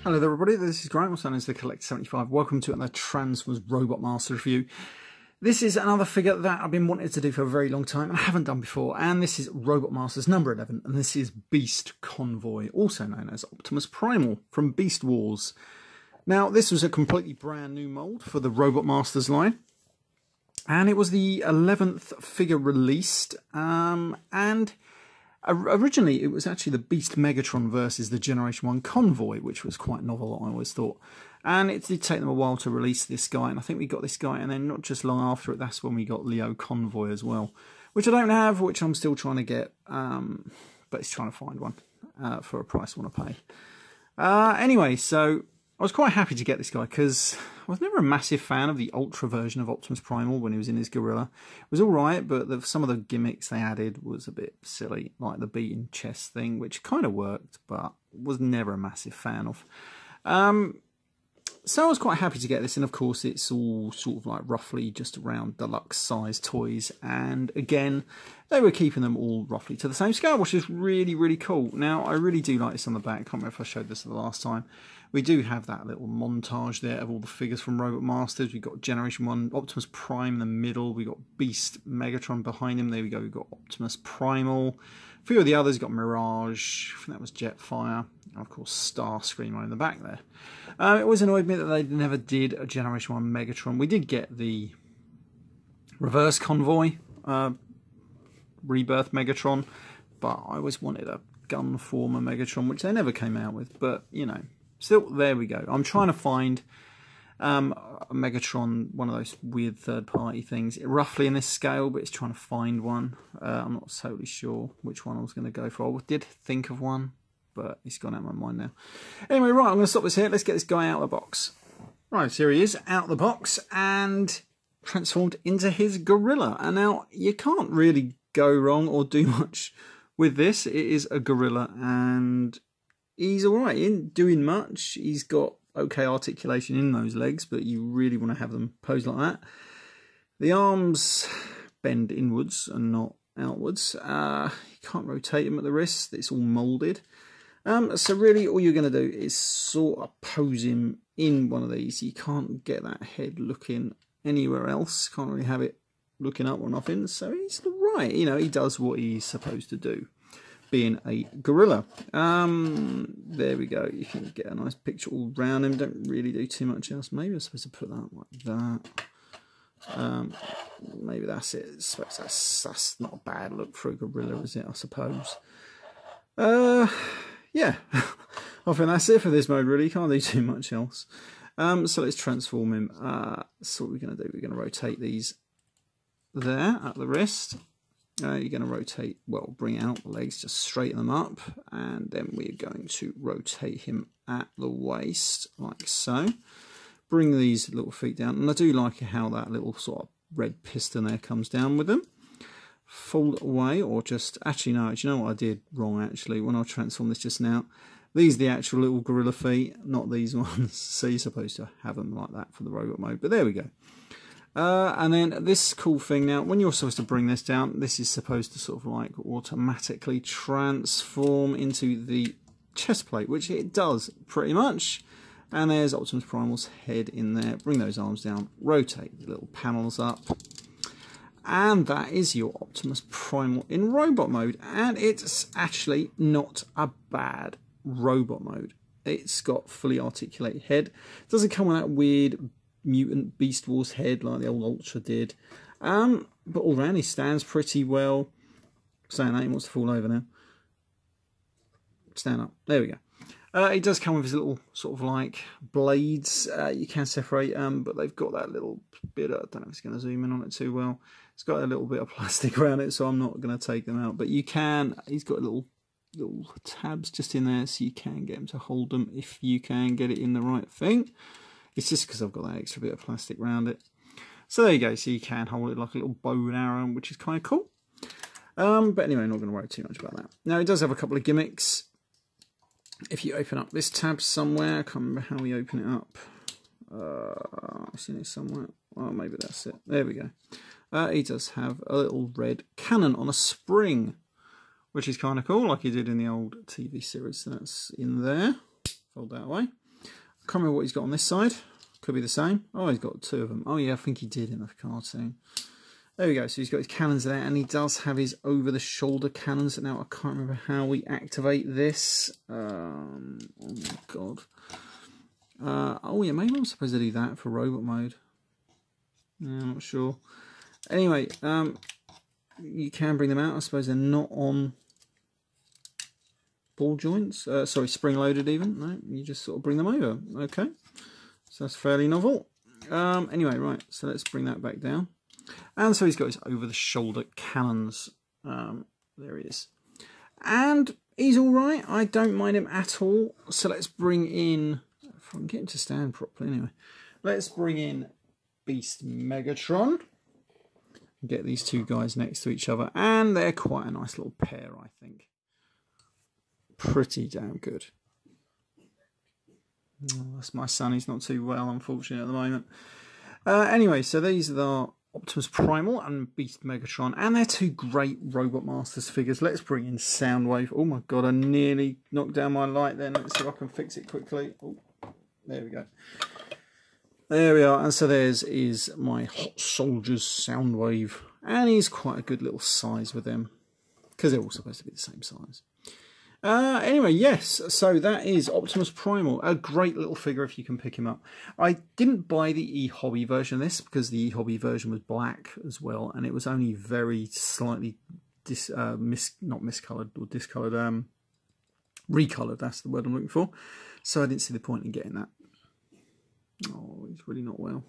Hello there everybody, this is Graham, also known as the Collector 75. Welcome to another Transformers Robotmasters review. This is another figure that I've been wanting to do for a very long time and I haven't done before, and this is Robotmasters number 11, and this is Beast Convoy, also known as Optimus Primal from Beast Wars. Now this was a completely brand new mould for the Robotmasters line, and it was the 11th figure released, and originally, it was actually the Beast Megatron versus the Generation 1 Convoy, which was quite novel, I always thought. And it did take them a while to release this guy, and I think we got this guy, and then not just long after it, that's when we got Leo Convoy as well, which I don't have, which I'm still trying to get, but it's trying to find one for a price I want to pay. Anyway, so I was quite happy to get this guy, because I was never a massive fan of the Ultra version of Optimus Primal when he was in his gorilla. It was alright, but some of the gimmicks they added was a bit silly, like the beating chest thing, which kind of worked, but was never a massive fan of. So I was quite happy to get this, and of course it's all sort of like roughly just around deluxe size toys, and again, they were keeping them all roughly to the same scale, which is really, really cool. Now, I really do like this on the back. I can't remember if I showed this the last time. We do have that little montage there of all the figures from Robotmasters. We've got Generation 1 Optimus Prime in the middle. We've got Beast Megatron behind him. There we go. We've got Optimus Primal. A few of the others got Mirage. I think that was Jetfire. And of course, Starscreamer in the back there. It always annoyed me that they never did a Generation 1 Megatron. We did get the Reverse Convoy Rebirth Megatron, but I always wanted a Gunformer Megatron, which they never came out with. But, you know, still, there we go. I'm trying to find a Megatron, one of those weird third-party things, roughly in this scale, but it's trying to find one. I'm not totally sure which one I was going to go for. I did think of one, but it's gone out of my mind now. Anyway, right, I'm going to stop this here. Let's get this guy out of the box. Right, so here he is, out of the box, and transformed into his gorilla. And now, you can't really go wrong or do much with this. It is a gorilla, and he's alright, he ain't doing much. He's got okay articulation in those legs, but you really want to have them posed like that. The arms bend inwards and not outwards. You can't rotate them at the wrist, it's all moulded. So really all you're going to do is sort of pose him in one of these. You can't get that head looking anywhere else, can't really have it looking up or nothing, so he's right, you know, he does what he's supposed to do, being a gorilla. There we go. You can get a nice picture all around him. Don't really do too much else. Maybe I'm supposed to put that like that. Maybe that's it. I suppose that's not a bad look for a gorilla, is it? I suppose. Yeah. I think that's it for this mode, really. Can't do too much else. So let's transform him. So what we're going to do, we're going to rotate these there at the wrist. You're going to rotate, well, bring out the legs, just straighten them up, and then we're going to rotate him at the waist, like so. Bring these little feet down, and I do like how that little sort of red piston there comes down with them. Fold away, or just, actually no, do you know what I did wrong actually, when I transformed this just now? These are the actual little gorilla feet, not these ones, so you're supposed to have them like that for the robot mode, but there we go. And then this cool thing now, when you're supposed to bring this down, this is supposed to sort of like automatically transform into the chest plate, which it does pretty much. And there's Optimus Primal's head in there. Bring those arms down, rotate the little panels up. And that is your Optimus Primal in robot mode. And it's actually not a bad robot mode. It's got fully articulated head. It doesn't come with that weird mutant Beast Wars head like the old Ultra did, but all round he stands pretty well. Saying that, he wants to fall over now. Stand up, there we go. He does come with his little sort of like blades. You can separate but they've got that little bit, I don't know if it's going to zoom in on it too well, it's got a little bit of plastic around it, so I'm not going to take them out, but you can, he's got little tabs just in there, so you can get him to hold them if you can get it in the right thing. It's just because I've got that extra bit of plastic around it. So there you go, so you can hold it like a little bow and arrow, which is kind of cool. But anyway, I'm not going to worry too much about that. Now, it does have a couple of gimmicks. If you open up this tab somewhere, I can't remember how we open it up. I've seen it somewhere. Oh, maybe that's it. There we go. He does have a little red cannon on a spring, which is kind of cool, like he did in the old TV series. So that's in there. Fold that away. Can't remember what he's got on this side. Could be the same. Oh, he's got 2 of them. Oh yeah, I think he did in the cartoon. There we go. So he's got his cannons there, and he does have his over-the-shoulder cannons. Now, I can't remember how we activate this. Oh, my God. Oh, yeah, maybe I'm supposed to do that for robot mode. Yeah, I'm not sure. Anyway, you can bring them out. I suppose they're not on ball joints. Sorry, spring-loaded even. No, you just sort of bring them over. Okay. So that's fairly novel. Anyway, right. So let's bring that back down. And so he's got his over-the-shoulder cannons. There he is. And he's all right. I don't mind him at all. So let's bring in... If I can get him to stand properly anyway. Let's bring in Beast Megatron. Get these 2 guys next to each other. And they're quite a nice little pair, I think. Pretty damn good. Oh, that's my son. He's not too well, unfortunately, at the moment. Anyway, so these are Optimus Primal and Beast Megatron, and they're 2 great Robotmasters figures. Let's bring in Soundwave. Oh my God, I nearly knocked down my light then. Let's see if I can fix it quickly. Oh, there we go. There we are. And so there's is my Hot Soldiers Soundwave, and he's quite a good little size with them because they're all supposed to be the same size. Anyway, yes, so that is Optimus Primal. A great little figure if you can pick him up. I didn't buy the e-hobby version of this because the e-hobby version was black as well, and it was only very slightly not miscoloured or discoloured, recoloured, that's the word I'm looking for. So I didn't see the point in getting that. Oh, he's really not well.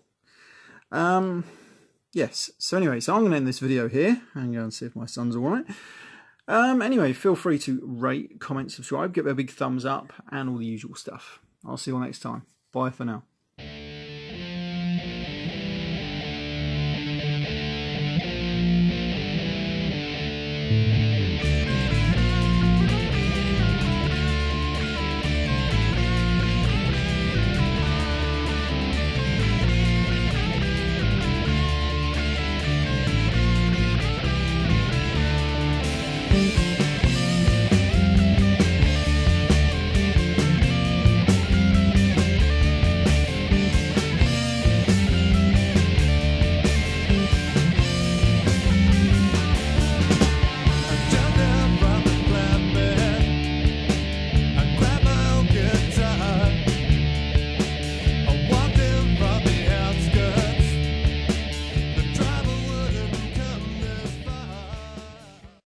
Yes, so anyway, so I'm going to end this video here and go and see if my son's alright. Anyway, feel free to rate, comment, subscribe, give it a big thumbs up, and all the usual stuff. I'll see you all next time. Bye for now.